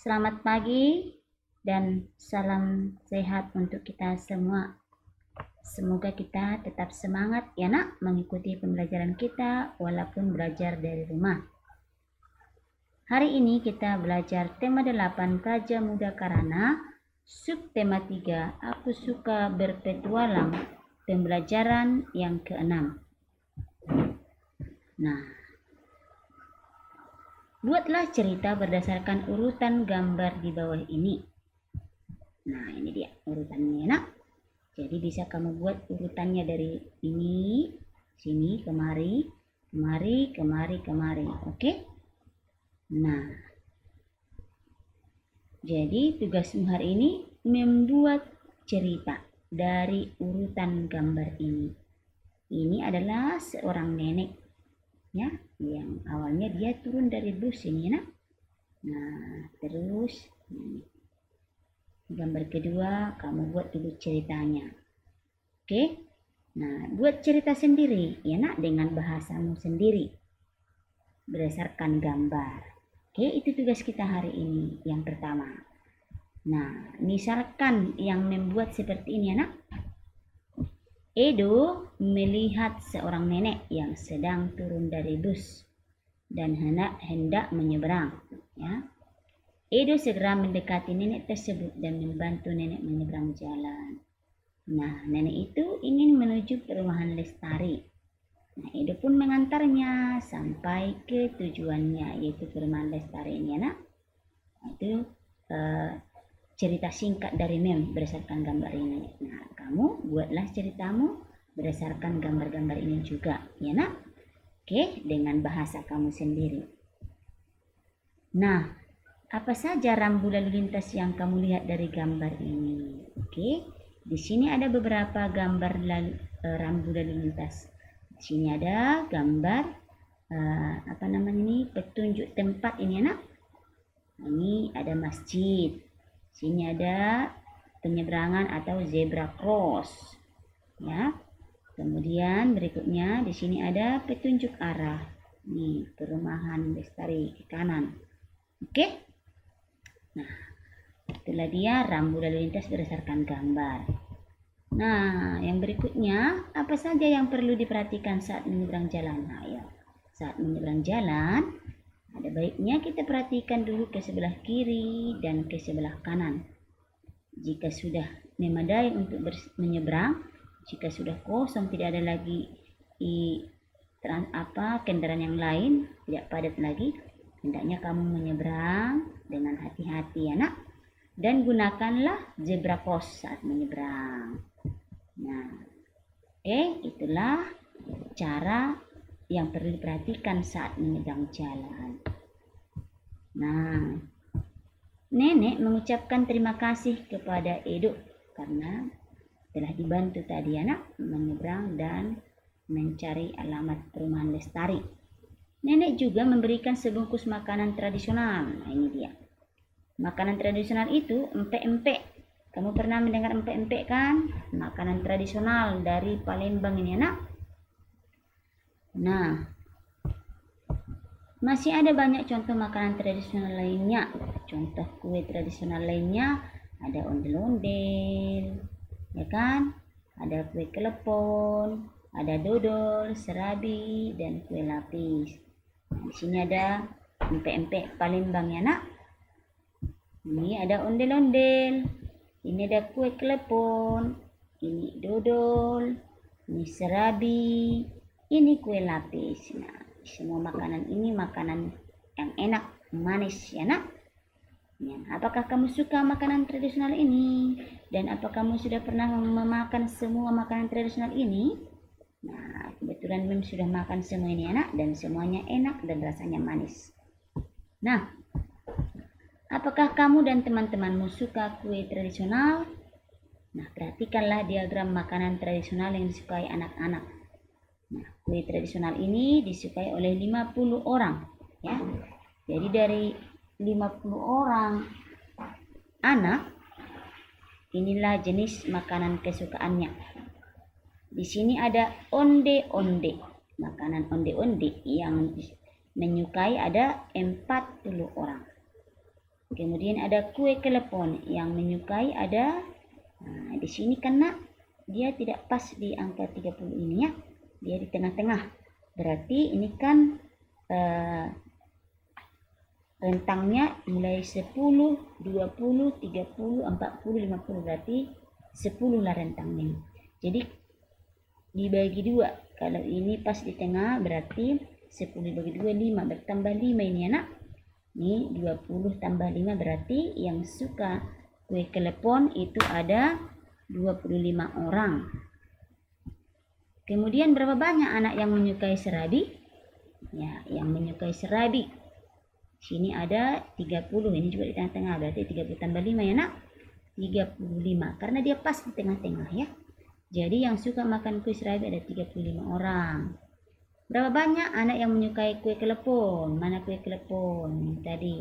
Selamat pagi dan salam sehat untuk kita semua. Semoga kita tetap semangat ya nak mengikuti pembelajaran kita walaupun belajar dari rumah. Hari ini kita belajar tema 8 Praja Muda Karana, subtema 3 Aku Suka Berpetualang, pembelajaran yang ke-6. Nah, buatlah cerita berdasarkan urutan gambar di bawah ini. Nah, ini dia urutannya nak. Jadi bisa kamu buat urutannya dari ini, sini, kemari, kemari, kemari, kemari. Oke? Nah, jadi tugasmu hari ini membuat cerita dari urutan gambar ini. Ini adalah seorang nenek, ya, yang awalnya dia turun dari bus ini, nak. Nah, terus gambar kedua kamu buat dulu ceritanya. Oke? Nah, buat cerita sendiri, ya nak, dengan bahasamu sendiri. Berdasarkan gambar. Oke, itu tugas kita hari ini, yang pertama. Nah, misalkan yang membuat seperti ini, ya nak. Edo melihat seorang nenek yang sedang turun dari bus dan hendak menyeberang, ya. Edo segera mendekati nenek tersebut dan membantu nenek menyeberang jalan. Nah, nenek itu ingin menuju perumahan Lestari. Nah, Edo pun mengantarnya sampai ke tujuannya, yaitu perumahan Lestari ini, nak. Itu cerita singkat dari Mem berdasarkan gambar ini. Nah, kamu buatlah ceritamu berdasarkan gambar-gambar ini juga, ya nak. Oke, dengan bahasa kamu sendiri. Nah, apa saja rambu lalu lintas yang kamu lihat dari gambar ini? Oke, di sini ada beberapa gambar rambu lalu lintas. Di sini ada gambar petunjuk tempat ini, anak. Ini ada masjid. Sini ada penyeberangan atau zebra cross, ya. Kemudian berikutnya di sini ada petunjuk arah. Nih, perumahan Lestari ke kanan. Oke? Nah, itulah dia rambu lalu lintas berdasarkan gambar. Nah, yang berikutnya, apa saja yang perlu diperhatikan saat menyeberang jalan? Nah, ya, saat menyeberang jalan, ada baiknya kita perhatikan dulu ke sebelah kiri dan ke sebelah kanan. Jika sudah memadai untuk menyeberang, jika sudah kosong, tidak ada lagi kendaraan yang lain, tidak padat lagi, hendaknya kamu menyeberang dengan hati-hati, ya nak. Dan gunakanlah zebra cross saat menyeberang. Nah, itulah cara yang perlu diperhatikan saat menyeberang jalan. Nah, nenek mengucapkan terima kasih kepada Edo karena telah dibantu tadi, anak, menyeberang dan mencari alamat perumahan Lestari. Nenek juga memberikan sebungkus makanan tradisional. Nah, ini dia. Makanan tradisional itu empek-empek. Kamu pernah mendengar empek-empek kan? Makanan tradisional dari Palembang ini, anak. Nah, masih ada banyak contoh makanan tradisional lainnya. Contoh kue tradisional lainnya ada ondel-ondel, ya kan? Ada kue kelepon, ada dodol, serabi, dan kue lapis. Nah, di sini ada empek-empek Palembang, ya nak. Ini ada ondel-ondel, ini ada kue kelepon, ini dodol, ini serabi, ini kue lapis. Nah, semua makanan ini makanan yang enak, manis, ya nak. Ya, apakah kamu suka makanan tradisional ini? Dan apakah kamu sudah pernah memakan semua makanan tradisional ini? Nah, kebetulan Mim sudah makan semua ini, anak, dan semuanya enak dan rasanya manis. Nah, apakah kamu dan teman-temanmu suka kue tradisional? Nah, perhatikanlah diagram makanan tradisional yang disukai anak-anak. Nah, kue tradisional ini disukai oleh 50 orang, ya. Jadi dari 50 orang anak, inilah jenis makanan kesukaannya. Di sini ada onde-onde. Makanan onde-onde yang menyukai ada 40 orang. Kemudian ada kue kelepon yang menyukai ada di sini karena dia tidak pas di angka 30 ini ya. Dia di tengah-tengah. Berarti ini kan rentangnya mulai 10, 20, 30, 40, 50. Berarti 10 lah rentangnya. Jadi dibagi 2. Kalau ini pas di tengah berarti 10 dibagi 2, 5. Bertambah 5 ini anak. Ini 20 tambah 5 berarti yang suka kue kelepon itu ada 25 orang. Kemudian berapa banyak anak yang menyukai serabi? Ya, yang menyukai serabi. Sini ada 30, ini juga di tengah-tengah. Berarti 30 tambah 5 ya nak? 35. Karena dia pas di tengah-tengah ya. Jadi yang suka makan kue serabi ada 35 orang. Berapa banyak anak yang menyukai kue kelepon? Mana kue kelepon? Ini tadi.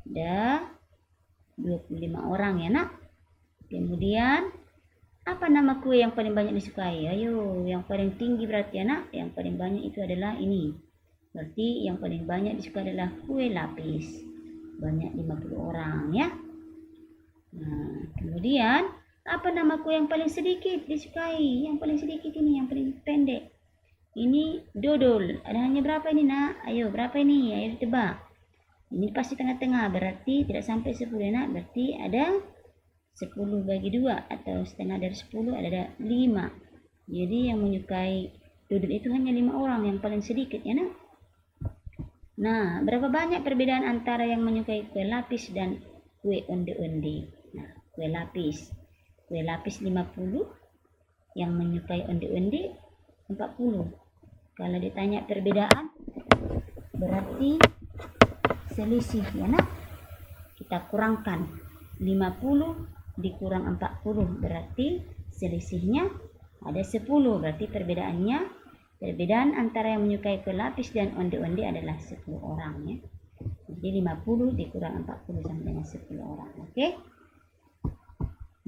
Ada 25 orang ya nak. Kemudian apa nama kue yang paling banyak disukai? Ayo, yang paling tinggi berarti ya nak. Yang paling banyak itu adalah ini. Berarti yang paling banyak disukai adalah kue lapis. Banyak 50 orang ya. Nah, kemudian apa nama kue yang paling sedikit disukai? Yang paling sedikit ini, yang paling pendek. Ini dodol. Ada hanya berapa ini nak? Ayo berapa ini? Ayo tebak. Ini pasti tengah-tengah. Berarti tidak sampai 10 nak. Berarti ada 10 bagi 2 atau setengah dari 10 ada 5. Jadi yang menyukai dodol itu hanya 5 orang. Yang paling sedikit ya nak. Nah, berapa banyak perbedaan antara yang menyukai kue lapis dan kue onde-onde? Nah, kue lapis. Kue lapis 50. Yang menyukai onde-onde 40. Kalau ditanya perbedaan, berarti selisih ya nak. Kita kurangkan 50 dikurang 40, berarti selisihnya ada 10. Berarti perbedaan antara yang menyukai kue lapis dan onde-onde adalah 10 orang ya. Jadi 50 dikurang 40 sama dengan 10 orang. Oke.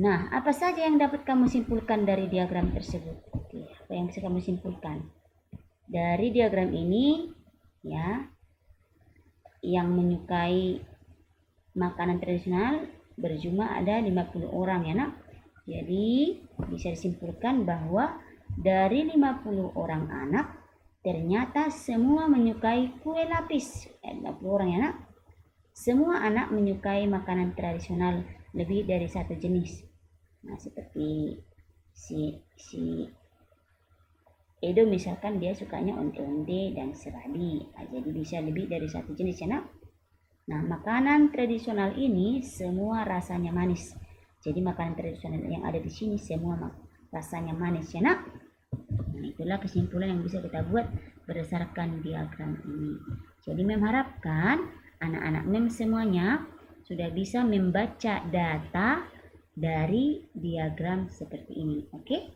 Nah, apa saja yang dapat kamu simpulkan dari diagram tersebut? Oke, apa yang bisa kamu simpulkan? Dari diagram ini ya, yang menyukai makanan tradisional berjumlah ada 50 orang ya nak. Jadi bisa disimpulkan bahwa dari 50 orang anak ternyata semua menyukai kue lapis. 50 orang ya nak. Semua anak menyukai makanan tradisional lebih dari satu jenis. Nah, seperti si Edo misalkan dia sukanya onde-onde dan serabi. Nah, jadi bisa lebih dari satu jenis ya nak. Nah, makanan tradisional ini semua rasanya manis. Jadi makanan tradisional yang ada di sini semua rasanya manis ya nak. Nah, itulah kesimpulan yang bisa kita buat berdasarkan diagram ini. Jadi mengharapkan anak-anak mem semuanya sudah bisa membaca data dari diagram seperti ini. Oke?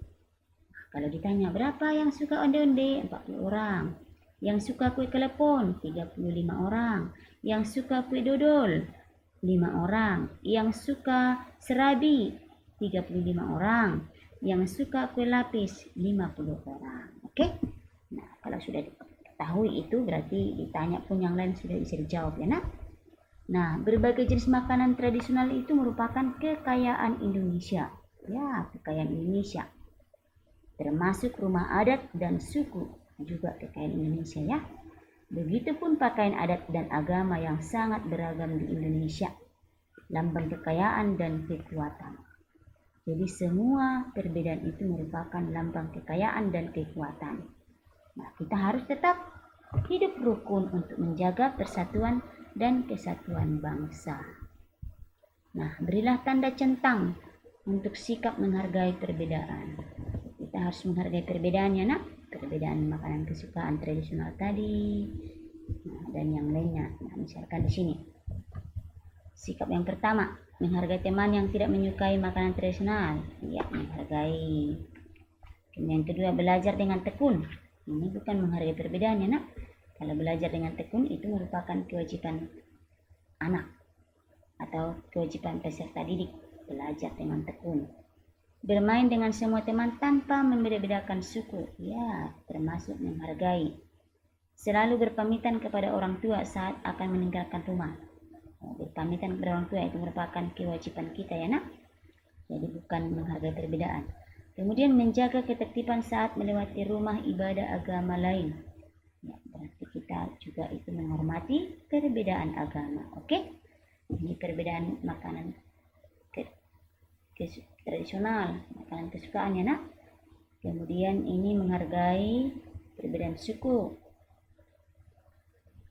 Kalau ditanya berapa yang suka onde-onde? 40 orang. Yang suka kue kelepon? 35 orang. Yang suka kue dodol? 5 orang. Yang suka serabi? 35 orang. Yang suka kue lapis? 50 orang. Oke? Nah, kalau sudah diketahui itu berarti ditanya pun yang lain sudah bisa dijawab ya nak. Nah, berbagai jenis makanan tradisional itu merupakan kekayaan Indonesia. Ya, kekayaan Indonesia. Termasuk rumah adat dan suku juga kekayaan Indonesia ya. Begitupun pakaian adat dan agama yang sangat beragam di Indonesia. Lambang kekayaan dan kekuatan. Jadi semua perbedaan itu merupakan lambang kekayaan dan kekuatan. Nah, kita harus tetap hidup rukun untuk menjaga persatuan dan kesatuan bangsa. Nah, berilah tanda centang untuk sikap menghargai perbedaan. Kita harus menghargai perbedaan ya nak. Perbedaan makanan kesukaan tradisional tadi, nah, dan yang lainnya. Nah, misalkan di sini. Sikap yang pertama, menghargai teman yang tidak menyukai makanan tradisional. Ya, menghargai. Yang kedua, belajar dengan tekun. Ini bukan menghargai perbedaan ya nak. Kalau belajar dengan tekun itu merupakan kewajiban anak atau kewajiban peserta didik. Belajar dengan tekun. Bermain dengan semua teman tanpa membeda-bedakan suku. Ya, termasuk menghargai. Selalu berpamitan kepada orang tua saat akan meninggalkan rumah. Berpamitan kepada orang tua itu merupakan kewajiban kita ya nak. Jadi bukan menghargai perbedaan. Kemudian menjaga ketertiban saat melewati rumah ibadah agama lain. Ya, berarti kita juga itu menghormati perbedaan agama. Oke? Ini perbedaan makanan tradisional, makanan kesukaan ya nak. Kemudian ini menghargai perbedaan suku.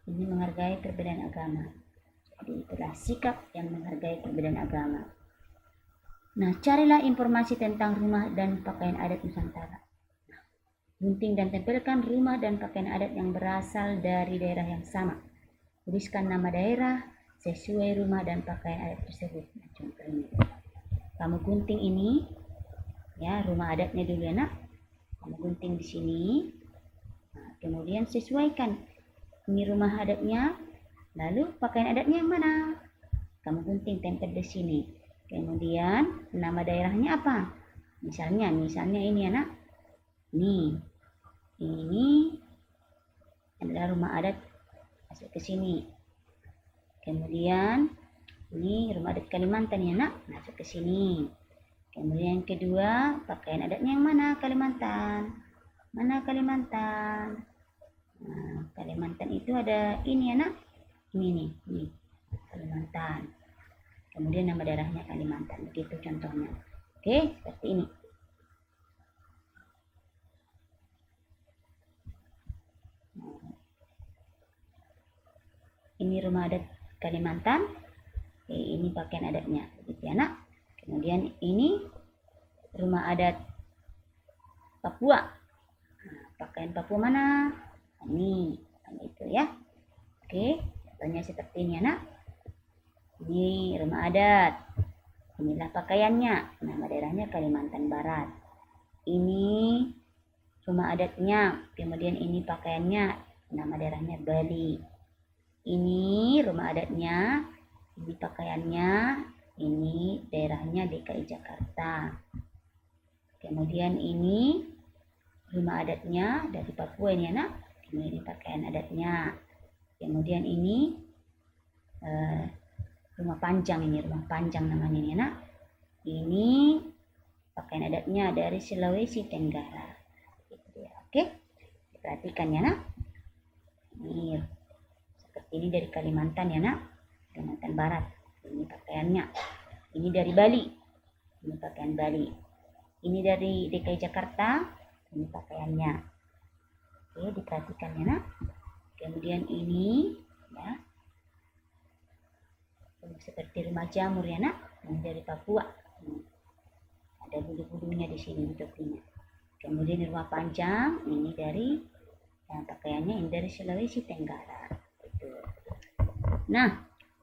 Ini menghargai perbedaan agama. Jadi itulah sikap yang menghargai perbedaan agama. Nah, carilah informasi tentang rumah dan pakaian adat Nusantara. Gunting dan tempelkan rumah dan pakaian adat yang berasal dari daerah yang sama. Tuliskan nama daerah sesuai rumah dan pakaian adat tersebut. Nah, contohnya, kamu gunting ini, ya rumah adatnya dulu ya nak. Kamu gunting di sini. Nah, kemudian sesuaikan ini rumah adatnya. Lalu pakaian adatnya yang mana? Kamu gunting tempel di sini. Kemudian nama daerahnya apa? Misalnya ini anak. Ini adalah rumah adat masuk ke sini. Kemudian ini rumah adat Kalimantan ya nak, masuk ke sini. Kemudian yang kedua, pakaian adatnya yang mana? Kalimantan. Mana Kalimantan? Nah, Kalimantan itu ada ini ya nak. Ini Kalimantan. Kemudian nama daerahnya Kalimantan, begitu contohnya. Oke, seperti ini. Ini rumah adat Kalimantan. Oke, ini pakaian adatnya, begitu ya nak. Kemudian ini rumah adat Papua. Nah, pakaian Papua mana? Ini, itu ya. Oke, contohnya seperti ini ya nak. Ini rumah adat. Inilah pakaiannya. Nama daerahnya Kalimantan Barat. Ini rumah adatnya. Kemudian ini pakaiannya. Nama daerahnya Bali. Ini rumah adatnya. Ini pakaiannya. Ini daerahnya DKI Jakarta. Kemudian ini rumah adatnya dari Papua ini anak. Ini pakaian adatnya. Kemudian ini rumah panjang, ini rumah panjang namanya ini anak. Ini pakaian adatnya dari Sulawesi Tenggara. Oke, perhatikan ya nak. Ini seperti ini dari Kalimantan ya nak, Kalimantan Barat. Ini pakaiannya. Ini dari Bali. Ini pakaian Bali. Ini dari DKI Jakarta. Ini pakaiannya. Oke, diperhatikan ya nak. Kemudian ini ya. Seperti rumah jamur ya nak, ini dari Papua. Ada bulu-bulunya di sini topinya. Kemudian rumah panjang ini dari pakaiannya ini dari Sulawesi Tenggara. Nah,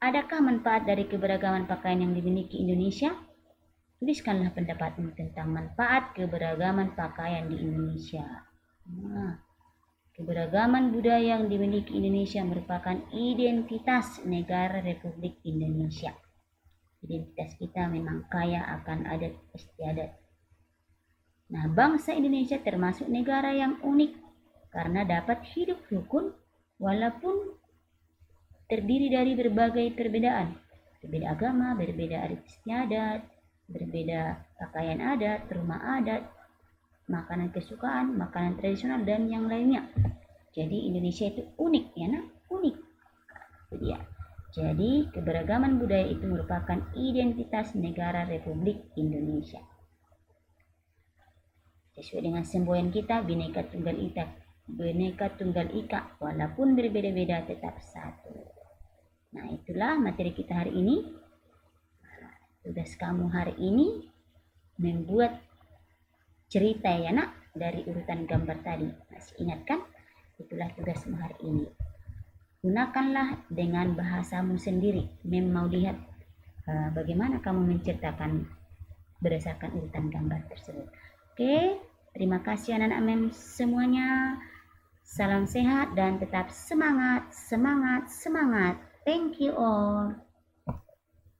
adakah manfaat dari keberagaman pakaian yang dimiliki Indonesia? Tuliskanlah pendapatmu tentang manfaat keberagaman pakaian di Indonesia. Nah, keberagaman budaya yang dimiliki Indonesia merupakan identitas negara Republik Indonesia. Identitas kita memang kaya akan adat istiadat. Nah, bangsa Indonesia termasuk negara yang unik karena dapat hidup rukun walaupun terdiri dari berbagai perbedaan. Berbeda agama, berbeda adat istiadat, berbeda pakaian adat, rumah adat, makanan kesukaan, makanan tradisional, dan yang lainnya. Jadi Indonesia itu unik ya nak, unik. Itu dia. Jadi keberagaman budaya itu merupakan identitas negara Republik Indonesia. Sesuai dengan semboyan kita, Bhinneka Tunggal Ika. Bhinneka Tunggal Ika, walaupun berbeda-beda tetap satu. Nah, itulah materi kita hari ini. Tugas kamu hari ini membuat cerita ya nak dari urutan gambar tadi. Masih ingat kan? Itulah tugasmu hari ini. Gunakanlah dengan bahasamu sendiri. Mem mau lihat bagaimana kamu menceritakan berdasarkan urutan gambar tersebut. Oke, terima kasih anak-anak Mem semuanya. Salam sehat dan tetap semangat, semangat, semangat. Thank you all.